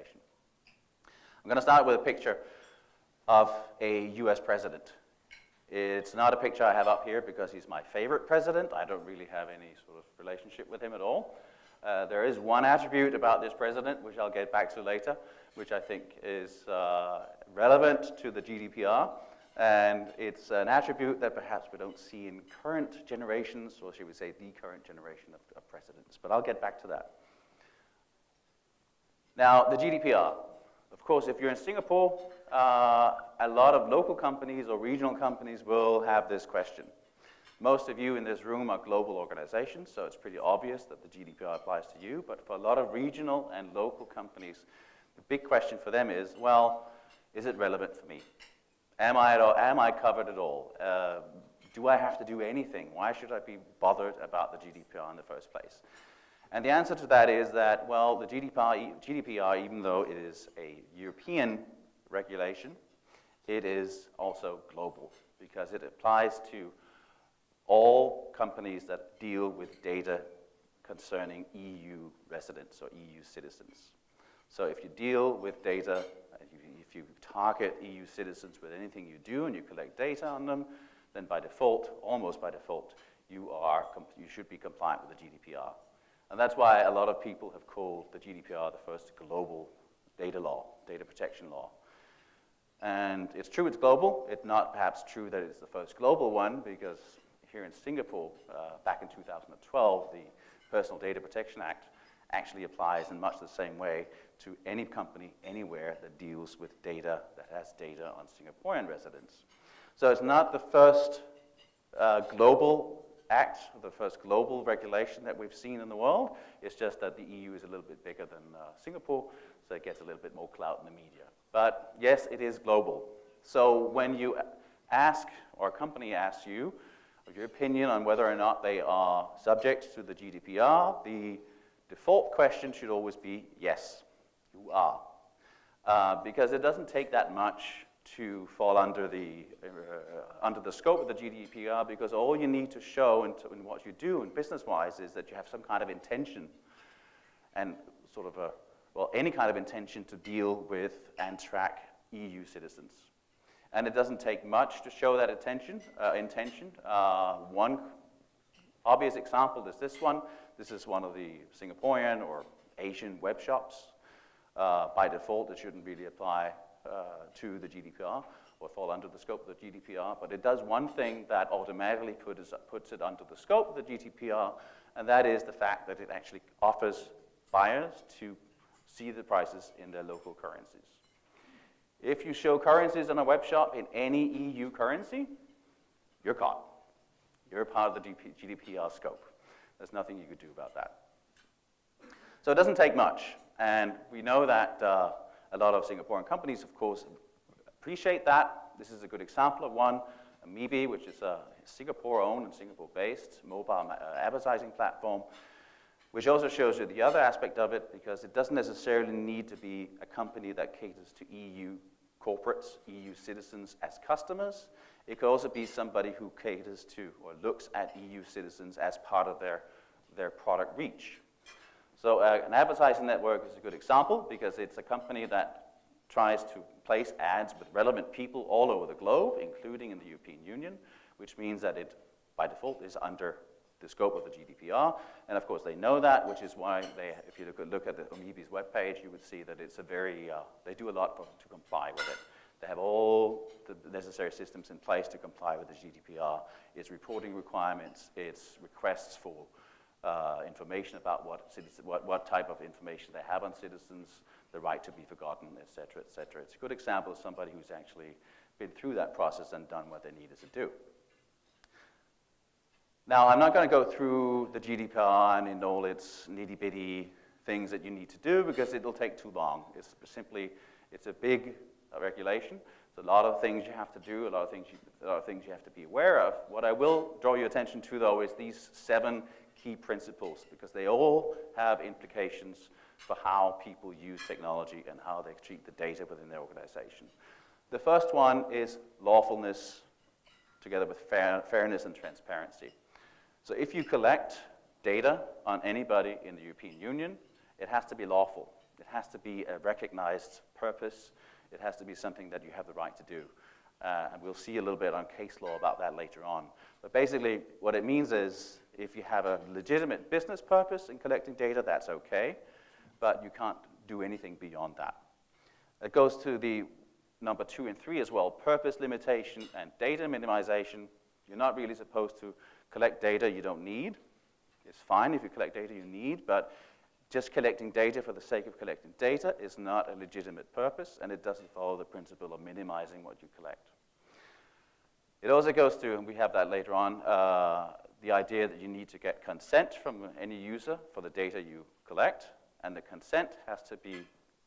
organization. I'm going to start with a picture of a US president. It's not a picture I have up here because he's my favorite president. I don't really have any sort of relationship with him at all. There is one attribute about this president, which I'll get back to later, which I think is relevant to the GDPR. And it's an attribute that perhaps we don't see in current generations, or should we say the current generation of presidents. But I'll get back to that. Now, the GDPR. Of course, if you're in Singapore, a lot of local companies or regional companies will have this question. Most of you in this room are global organizations, so it's pretty obvious that the GDPR applies to you. But for a lot of regional and local companies, the big question for them is, well, is it relevant for me? Am I covered at all? Do I have to do anything? Why should I be bothered about the GDPR in the first place? And the answer to that is that, well, the GDPR, even though it is a European regulation, it is also global because it applies to all companies that deal with data concerning EU residents or EU citizens. So if you deal with data, if you target EU citizens with anything you do and you collect data on them, then by default, almost by default, you should be compliant with the GDPR. And that's why a lot of people have called the GDPR the first global data law, data protection law. And it's true it's global. It's not perhaps true that it's the first global one, because here in Singapore, back in 2012, the Personal Data Protection Act actually applies in much the same way to any company anywhere that deals with data, that has data on Singaporean residents. So it's not the first global act, the first global regulation that we've seen in the world. It's just that the EU is a little bit bigger than Singapore, so it gets a little bit more clout in the media. But yes, it is global. So when you ask, or a company asks you, your opinion on whether or not they are subject to the GDPR, the default question should always be, yes, you are. Because it doesn't take that much to fall under the scope of the GDPR, because all you need to show in what you do and business-wise is that you have some kind of intention and sort of any kind of intention to deal with and track EU citizens. And it doesn't take much to show that intention. One obvious example is this one. This is one of the Singaporean or Asian web shops. By default, it shouldn't really apply to the GDPR or fall under the scope of the GDPR, but it does one thing that automatically puts it under the scope of the GDPR, and that is the fact that it actually offers buyers to see the prices in their local currencies. If you show currencies on a web shop in any EU currency, you're caught. You're part of the GDPR scope. There's nothing you could do about that. So it doesn't take much, and we know that a lot of Singaporean companies, of course, appreciate that. This is a good example of one, Amibi, which is a Singapore-owned and Singapore-based mobile advertising platform, which also shows you the other aspect of it, because it doesn't necessarily need to be a company that caters to EU corporates, EU citizens as customers. It could also be somebody who caters to or looks at EU citizens as part of their product reach. So an advertising network is a good example, because it's a company that tries to place ads with relevant people all over the globe, including in the European Union, which means that it, by default, is under the scope of the GDPR. And of course, they know that, which is why if you look at the Amibi's webpage, you would see that it's a very, they do a lot to comply with it. They have all the necessary systems in place to comply with the GDPR. It's reporting requirements, it's requests for information about what type of information they have on citizens, the right to be forgotten, et cetera, et cetera. It's a good example of somebody who's actually been through that process and done what they needed to do. Now, I'm not going to go through the GDPR and in all its nitty-bitty things that you need to do, because it'll take too long. It's a big regulation. There's a lot of things you have to do, a lot of things you have to be aware of. What I will draw your attention to, though, is these 7 key principles, because they all have implications for how people use technology and how they treat the data within their organization. The first one is lawfulness, together with fairness and transparency. So if you collect data on anybody in the European Union, it has to be lawful. It has to be a recognized purpose. It has to be something that you have the right to do. And we'll see a little bit on case law about that later on. But basically, what it means is if you have a legitimate business purpose in collecting data, that's okay, but you can't do anything beyond that. It goes to the number 2 and 3 as well, purpose limitation and data minimization. You're not really supposed to collect data you don't need. It's fine if you collect data you need, but just collecting data for the sake of collecting data is not a legitimate purpose, and it doesn't follow the principle of minimizing what you collect. It also goes to, and we have that later on, the idea that you need to get consent from any user for the data you collect, and the consent has to be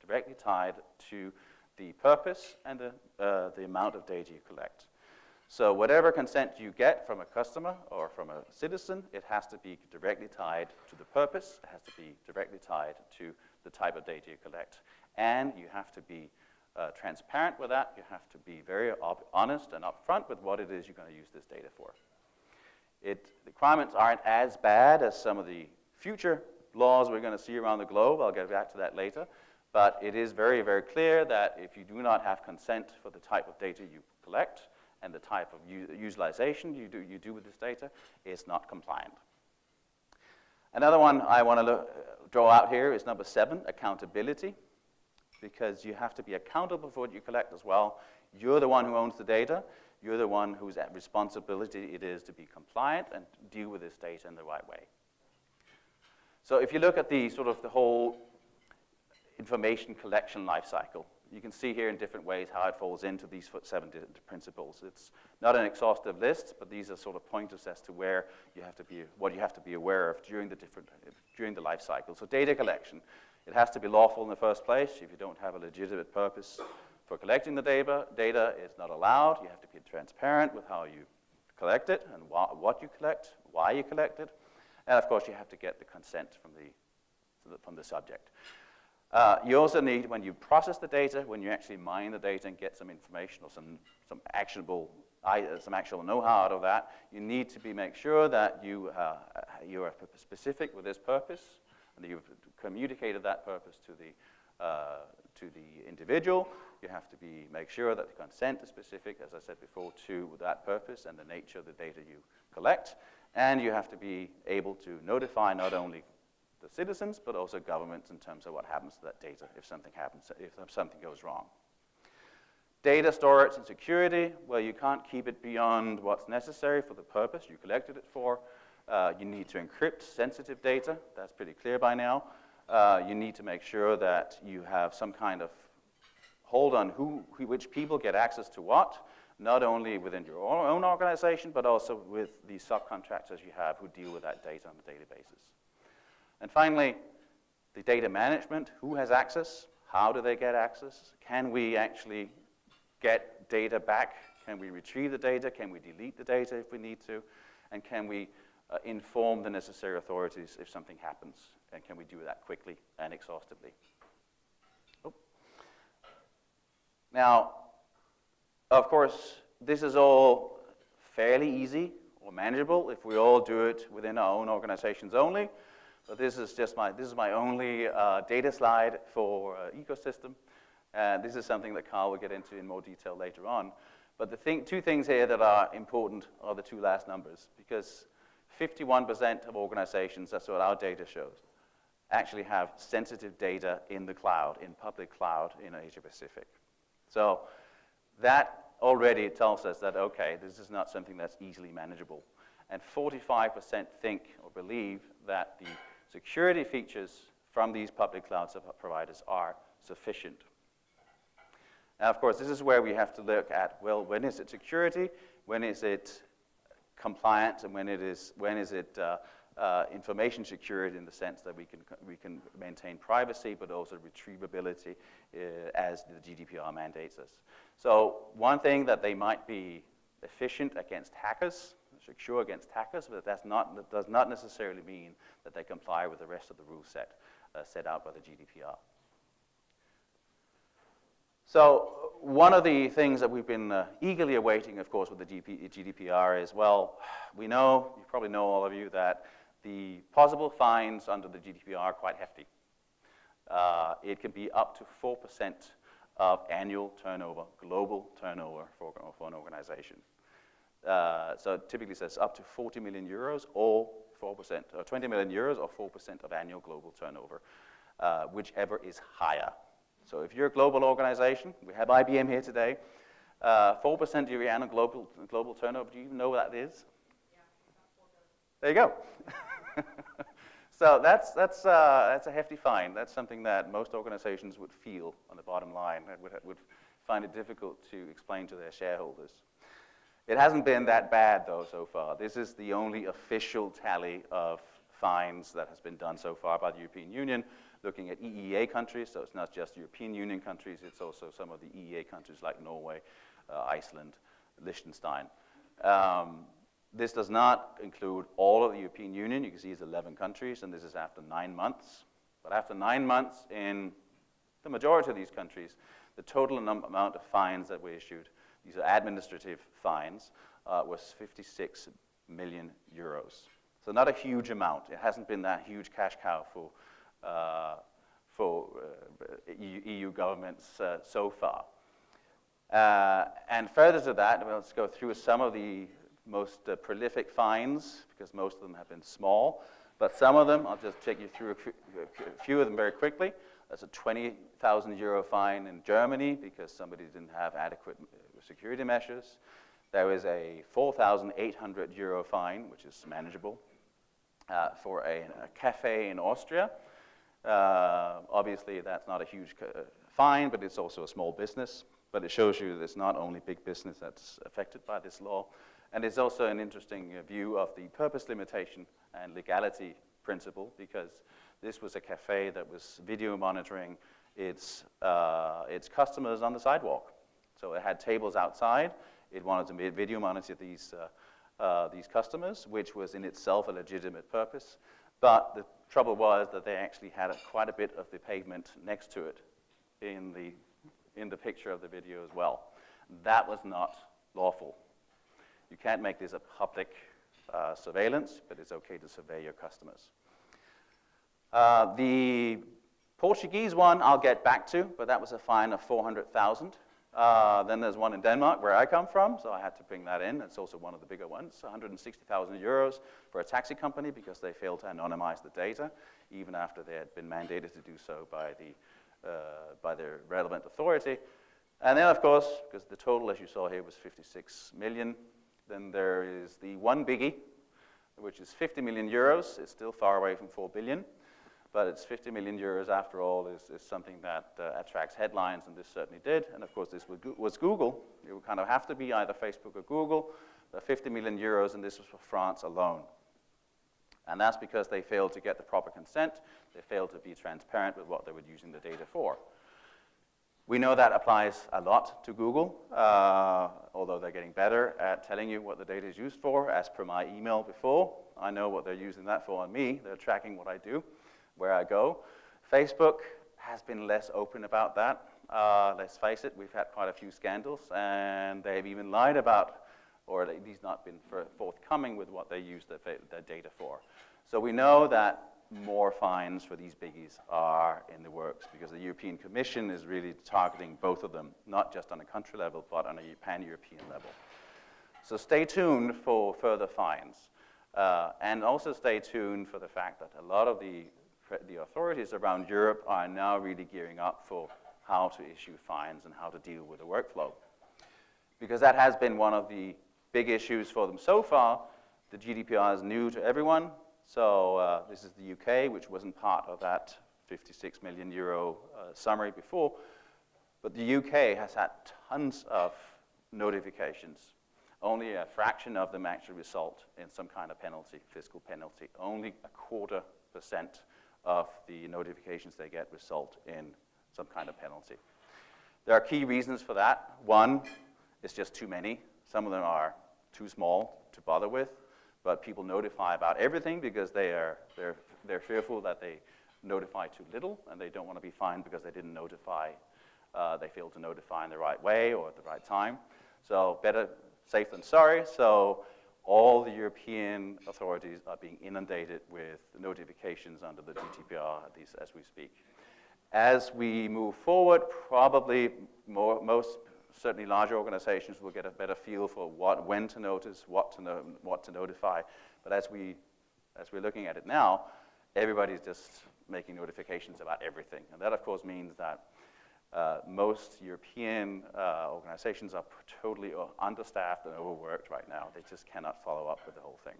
directly tied to the purpose and the amount of data you collect. So whatever consent you get from a customer or from a citizen, it has to be directly tied to the purpose. It has to be directly tied to the type of data you collect. And you have to be transparent with that. You have to be very honest and upfront with what it is you're going to use this data for. The requirements aren't as bad as some of the future laws we're going to see around the globe. I'll get back to that later. But it is very, very clear that if you do not have consent for the type of data you collect and the type of utilization you do with this data, it's not compliant. Another one I want to draw out here is number 7, accountability, because you have to be accountable for what you collect as well. You're the one who owns the data. You're the one whose responsibility it is to be compliant and deal with this data in the right way. So if you look at the sort of the whole information collection lifecycle, you can see here in different ways how it falls into these 7 principles. It's not an exhaustive list, but these are sort of pointers as to where you have to be, what you have to be aware of during the life cycle. So data collection, it has to be lawful in the first place. If you don't have a legitimate purpose for collecting the data is not allowed. You have to be transparent with how you collect it and what you collect, why you collect it, and of course you have to get the consent from the subject. You also need, when you process the data, when you actually mine the data and get some information or some actual know-how out of that, you need to make sure that you are specific with this purpose and that you've communicated that purpose to the individual. You have to make sure that the consent is specific, as I said before, to that purpose and the nature of the data you collect. And you have to be able to notify not only the citizens, but also governments in terms of what happens to that data if something goes wrong. Data storage and security, well, you can't keep it beyond what's necessary for the purpose you collected it for. You need to encrypt sensitive data. That's pretty clear by now. You need to make sure that you have some kind of hold on which people get access to what, not only within your own organization, but also with the subcontractors you have who deal with that data on a daily basis. And finally, the data management. Who has access? How do they get access? Can we actually get data back? Can we retrieve the data? Can we delete the data if we need to? And can we inform the necessary authorities if something happens? And can we do that quickly and exhaustively? Oh. Now, of course, this is all fairly easy or manageable if we all do it within our own organizations only. But this is my only data slide for Ecosystm. This is something that Carl will get into in more detail later on. But the two things here that are important are the 2 last numbers, because 51% of organizations, that's what our data shows, actually have sensitive data in the cloud, in public cloud in Asia Pacific. So that already tells us that, okay, this is not something that's easily manageable. And 45% think or believe that the security features from these public cloud providers are sufficient. Now, of course, this is where we have to look at, well, when is it security, when is it compliant, and when is it information security in the sense that we can maintain privacy, but also retrievability as the GDPR mandates us. So one thing that they might be efficient against hackers, secure against hackers, but that does not necessarily mean that they comply with the rest of the rule set out by the GDPR. So one of the things that we've been eagerly awaiting, of course, with the GDPR is, well, we know, you probably know all of you, that the possible fines under the GDPR are quite hefty. it can be up to 4% of annual turnover, global turnover for an organization. So it typically says up to 40 million euros or 4%, or 20 million euros or 4% of annual global turnover, whichever is higher. So if you're a global organization, we have IBM here today, 4% of your annual global turnover, do you even know what that is? Yeah, there you go. So that's a hefty fine. That's something that most organizations would feel on the bottom line, and would find it difficult to explain to their shareholders. It hasn't been that bad, though, so far. This is the only official tally of fines that has been done so far by the European Union, looking at EEA countries, so it's not just European Union countries, it's also some of the EEA countries like Norway, Iceland, Liechtenstein. This does not include all of the European Union. You can see it's 11 countries, and this is after 9 months. But after 9 months in the majority of these countries, the total amount of fines that were issued, these are administrative fines, was 56 million euros. So not a huge amount. It hasn't been that huge cash cow for EU governments so far. And further to that, let's go through some of the most prolific fines, because most of them have been small. But some of them, I'll just take you through a few of them very quickly. There's a 20,000 euro fine in Germany because somebody didn't have adequate security measures. There is a 4,800 euro fine, which is manageable, for a cafe in Austria. Obviously, that's not a huge fine, but it's also a small business. But it shows you that it's not only big business that's affected by this law. And it's also an interesting view of the purpose limitation and legality principle, because this was a cafe that was video monitoring its customers on the sidewalk. So it had tables outside. It wanted to video monitor these customers, which was in itself a legitimate purpose. But the trouble was that they actually had quite a bit of the pavement next to it in the picture of the video as well. That was not lawful. You can't make this a public surveillance, but it's okay to survey your customers. The Portuguese one I'll get back to, but that was a fine of 400,000. Then there's one in Denmark, where I come from, so I had to bring that in. It's also one of the bigger ones, 160,000 euros for a taxi company because they failed to anonymize the data, even after they had been mandated to do so by the relevant authority. And then, of course, because the total, as you saw here, was 56 million, then there is the one biggie, which is 50 million euros. It's still far away from 4 billion. But it's 50 million euros, after all, is something that attracts headlines, and this certainly did. And of course, this was Google. It would kind of have to be either Facebook or Google. But 50 million euros, and this was for France alone. And that's because they failed to get the proper consent. They failed to be transparent with what they were using the data for. We know that applies a lot to Google, although they're getting better at telling you what the data is used for. As per my email before, I know what they're using that for on me. They're tracking what I do, where I go. Facebook has been less open about that. Let's face it, we've had quite a few scandals, and they've even lied about, or at least not been forthcoming with what they use their data for. So we know that more fines for these biggies are in the works, because the European Commission is really targeting both of them, not just on a country level, but on a pan-European level. So stay tuned for further fines. And also stay tuned for the fact that a lot of the authorities around Europe are now really gearing up for how to issue fines and how to deal with the workflow. Because that has been one of the big issues for them so far. The GDPR is new to everyone. So this is the UK, which wasn't part of that 56 million euro summary before. But the UK has had tons of notifications. Only a fraction of them actually result in some kind of penalty, fiscal penalty. Only 0.25% of the notifications they get result in some kind of penalty. There are key reasons for that. One, it's just too many. Some of them are too small to bother with, but people notify about everything because they're fearful that they notify too little, and they don't want to be fined because they didn't notify, they failed to notify in the right way or at the right time. So better safe than sorry. So all the European authorities are being inundated with notifications under the GDPR, at least as we speak. As we move forward, probably most certainly larger organizations will get a better feel for when to notice, what to notify. But as we're looking at it now, everybody's just making notifications about everything. And that, of course, means that most European organizations are totally understaffed and overworked right now. They just cannot follow up with the whole thing.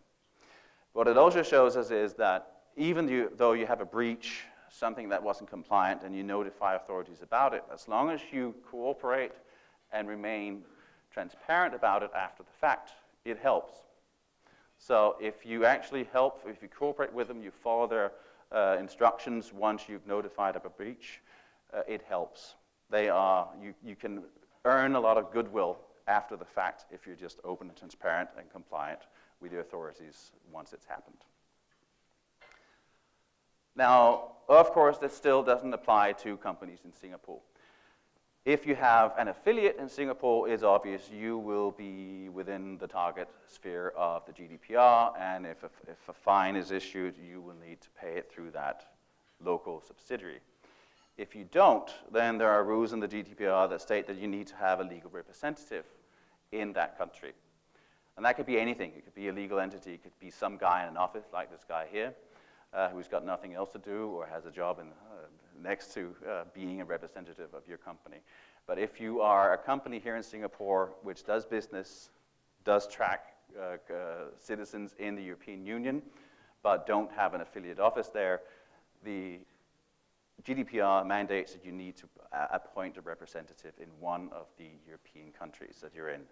What it also shows us is that even though you have a breach, something that wasn't compliant, and you notify authorities about it, as long as you cooperate and remain transparent about it after the fact, it helps. So if you actually help, if you cooperate with them, you follow their instructions once you've notified of a breach, it helps. You can earn a lot of goodwill after the fact if you're just open and transparent and compliant with the authorities once it's happened. Now, of course, this still doesn't apply to companies in Singapore. If you have an affiliate in Singapore, it's obvious you will be within the target sphere of the GDPR, and if a fine is issued, you will need to pay it through that local subsidiary. If you don't, then there are rules in the GDPR that state that you need to have a legal representative in that country. And that could be anything. It could be a legal entity. It could be some guy in an office like this guy here who's got nothing else to do or has a job next to being a representative of your company. But if you are a company here in Singapore which does business, does track citizens in the European Union, but don't have an affiliate office there, the GDPR mandates that you need to appoint a representative in one of the European countries that you're in.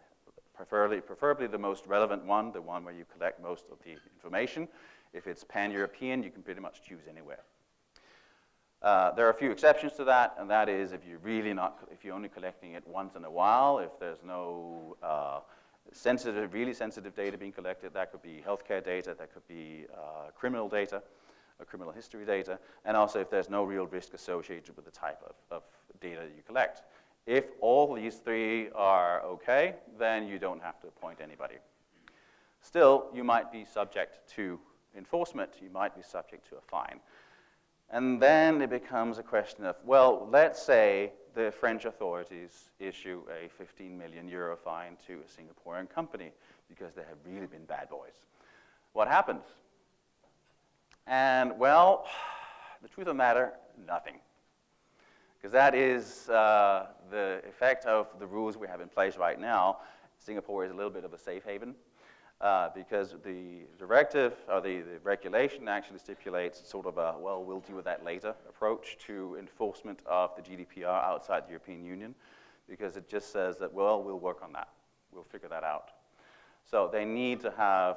Preferably the most relevant one, the one where you collect most of the information. If it's pan-European, you can pretty much choose anywhere. There are a few exceptions to that, and that is if you're only collecting it once in a while, if there's no really sensitive data being collected. That could be healthcare data, that could be criminal data, or criminal history data, and also if there's no real risk associated with the type of data that you collect. If all these three are okay, then you don't have to appoint anybody. Still, you might be subject to enforcement. You might be subject to a fine. And then it becomes a question of, well, let's say the French authorities issue a 15 million euro fine to a Singaporean company because they have really been bad boys. What happens? And, well, the truth of the matter, nothing. Because that is the effect of the rules we have in place right now. Singapore is a little bit of a safe haven because the directive, or the regulation actually stipulates sort of a, well, we'll deal with that later approach to enforcement of the GDPR outside the European Union, because it just says that, well, we'll work on that. We'll figure that out. So they need to have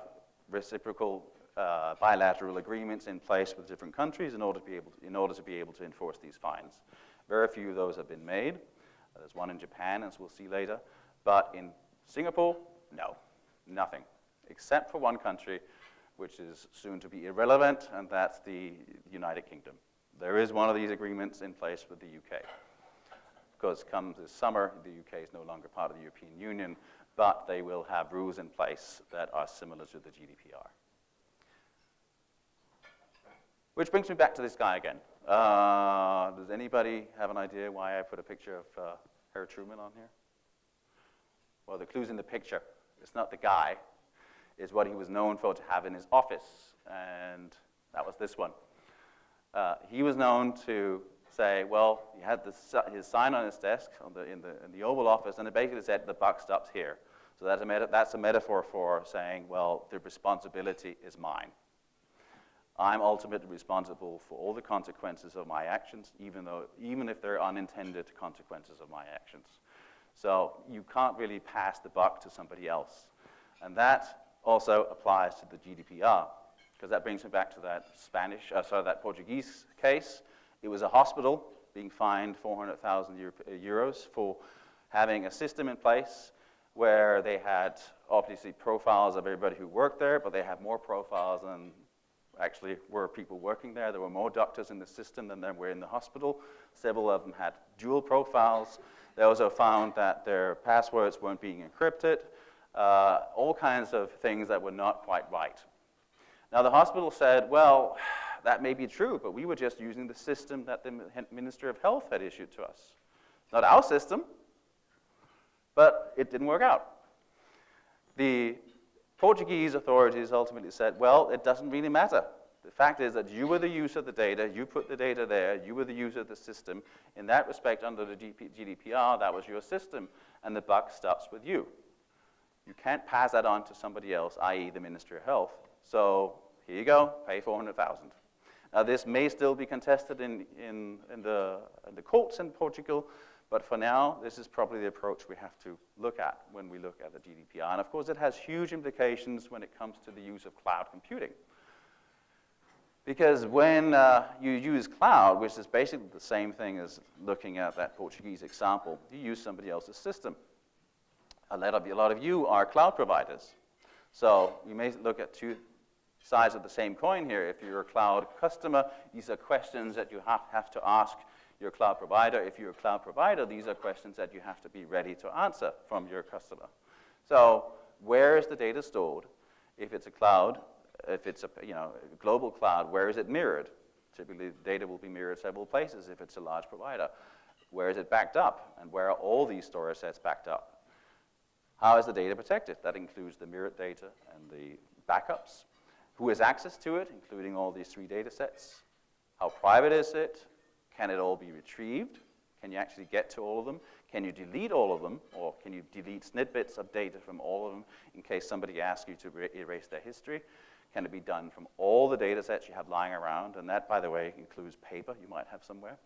reciprocal bilateral agreements in place with different countries in order to be able to enforce these fines. Very few of those have been made. There's one in Japan, as we'll see later. But in Singapore, no, nothing, except for one country, which is soon to be irrelevant, and that's the United Kingdom. There is one of these agreements in place with the UK. Of course, come this summer, the UK is no longer part of the European Union, but they will have rules in place that are similar to the GDPR. Which brings me back to this guy again. Does anybody have an idea why I put a picture of Harry Truman on here? Well, the clue's in the picture. It's not the guy. It's what he was known for to have in his office, and that was this one. He was known to say, well, he had his sign on his desk in the Oval Office, and it basically said, the buck stops here. So that's a metaphor for saying, well, the responsibility is mine. I'm ultimately responsible for all the consequences of my actions, even if they're unintended consequences of my actions. So you can't really pass the buck to somebody else. And that also applies to the GDPR, because that brings me back to that Portuguese case. It was a hospital being fined 400,000 euros for having a system in place where they had obviously profiles of everybody who worked there, but they had more profiles than actually were people working there. There were more doctors in the system than there were in the hospital. Several of them had dual profiles. They also found that their passwords weren't being encrypted. All kinds of things that were not quite right. Now the hospital said, well, that may be true, but we were just using the system that the Ministry of Health had issued to us. Not our system, but it didn't work out. The Portuguese authorities ultimately said, well, it doesn't really matter. The fact is that you were the user of the data, you put the data there, you were the user of the system. In that respect, under the GDPR, that was your system, and the buck stops with you. You can't pass that on to somebody else, i.e. the Ministry of Health. So here you go, pay $400,000. Now this may still be contested in the courts in Portugal, but for now, this is probably the approach we have to look at when we look at the GDPR. And of course, it has huge implications when it comes to the use of cloud computing. Because when you use cloud, which is basically the same thing as looking at that Portuguese example, you use somebody else's system. A lot of you are cloud providers. So you may look at two sides of the same coin here. If you're a cloud customer, these are questions that you have to ask your cloud provider. If you're a cloud provider, these are questions that you have to be ready to answer from your customer. So where is the data stored? If it's a cloud, if it's a global cloud, where is it mirrored? Typically, the data will be mirrored several places if it's a large provider. Where is it backed up? And where are all these storage sets backed up? How is the data protected? That includes the mirrored data and the backups. Who has access to it, including all these 3 data sets? How private is it? Can it all be retrieved? Can you actually get to all of them? Can you delete all of them? Or can you delete snippets of data from all of them in case somebody asks you to erase their history? Can it be done from all the data sets you have lying around? And that, by the way, includes paper you might have somewhere.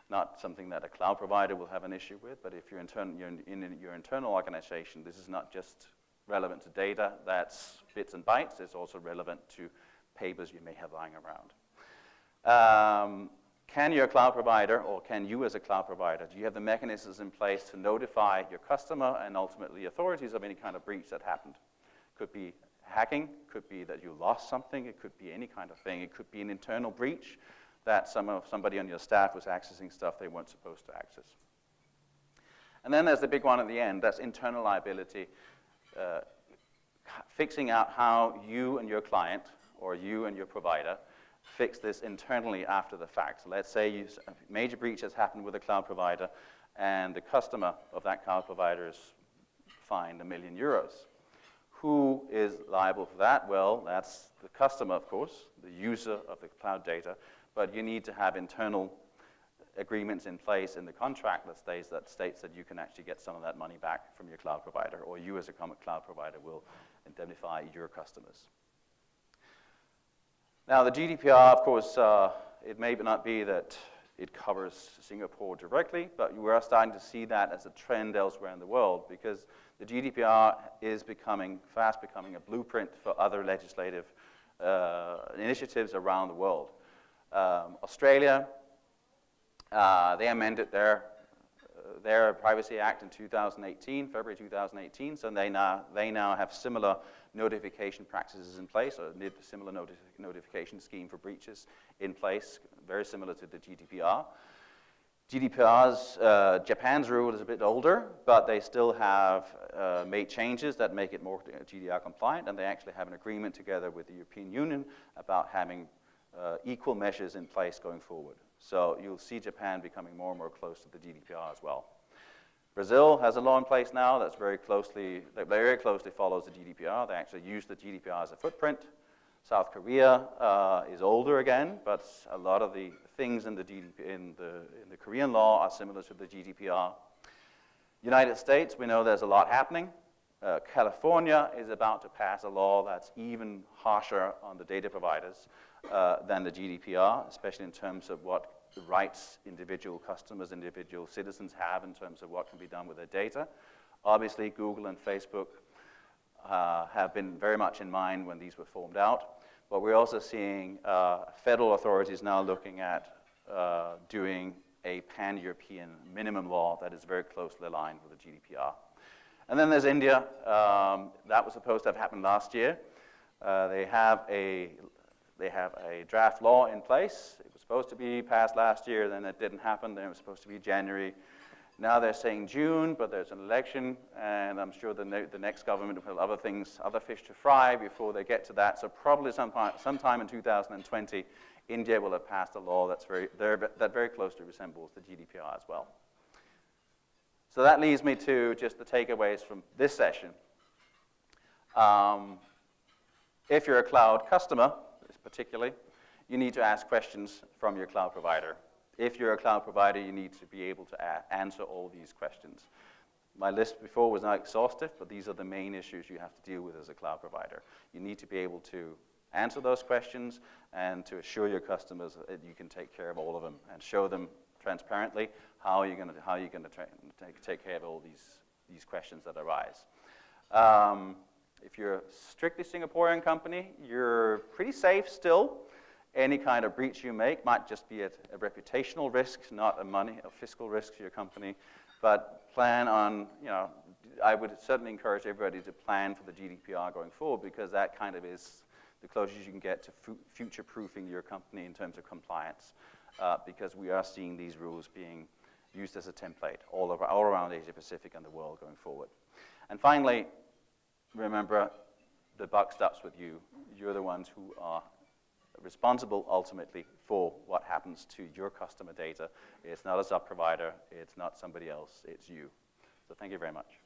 Not something that a cloud provider will have an issue with, but if you're in your internal organization, this is not just relevant to data, that's bits and bytes. It's also relevant to papers you may have lying around. Can your cloud provider, or can you as a cloud provider, do you have the mechanisms in place to notify your customer and ultimately authorities of any kind of breach that happened? Could be hacking, could be that you lost something, it could be any kind of thing. It could be an internal breach that somebody on your staff was accessing stuff they weren't supposed to access. And then there's the big one at the end, that's internal liability. Fixing out how you and your client, or you and your provider, fix this internally after the fact. Let's say a major breach has happened with a cloud provider, and the customer of that cloud provider is fined €1 million. Who is liable for that? Well, that's the customer, of course, the user of the cloud data, but you need to have internal agreements in place in the contract that states that you can actually get some of that money back from your cloud provider, or you as a cloud provider will indemnify your customers. Now, the GDPR, of course, it may not be that it covers Singapore directly, but we are starting to see that as a trend elsewhere in the world, because the GDPR is fast becoming a blueprint for other legislative initiatives around the world. Australia, they amended their Privacy Act in 2018, February 2018, so they now have similar notification practices in place, or a similar notification scheme for breaches in place, very similar to the GDPR. Japan's rule is a bit older, but they still have made changes that make it more GDPR compliant, and they actually have an agreement together with the European Union about having equal measures in place going forward. So you'll see Japan becoming more and more close to the GDPR as well. Brazil has a law in place now that very closely follows the GDPR. They actually use the GDPR as a footprint. South Korea is older again, but a lot of the things in the Korean law are similar to the GDPR. United States, we know there's a lot happening. California is about to pass a law that's even harsher on the data providers than the GDPR, especially in terms of what rights individual customers, individual citizens have in terms of what can be done with their data. Obviously, Google and Facebook have been very much in mind when these were formed out, but we're also seeing federal authorities now looking at doing a pan-European minimum law that is very closely aligned with the GDPR. And then there's India. That was supposed to have happened last year. They have a draft law in place. It was supposed to be passed last year, then it didn't happen. Then it was supposed to be January Now they're saying June, but there's an election, and I'm sure the next government will have other things, other fish to fry before they get to that. So probably sometime in 2020, India will have passed a law that very closely resembles the GDPR as well. So that leads me to just the takeaways from this session. If you're a cloud customer, particularly, you need to ask questions from your cloud provider. If you're a cloud provider, you need to be able to answer all these questions. My list before was not exhaustive, but these are the main issues you have to deal with as a cloud provider. You need to be able to answer those questions and to assure your customers that you can take care of all of them and show them transparently how you're going to take care of all these questions that arise. If you're a strictly Singaporean company, you're pretty safe still. Any kind of breach you make might just be a reputational risk, not a money or fiscal risk to your company. But plan on, I would certainly encourage everybody to plan for the GDPR going forward, because that kind of is the closest you can get to future-proofing your company in terms of compliance, because we are seeing these rules being used as a template all around Asia-Pacific and the world going forward. And finally, remember, the buck stops with you. You're the ones who are responsible ultimately for what happens to your customer data. It's not a sub-provider, it's not somebody else, it's you. So thank you very much.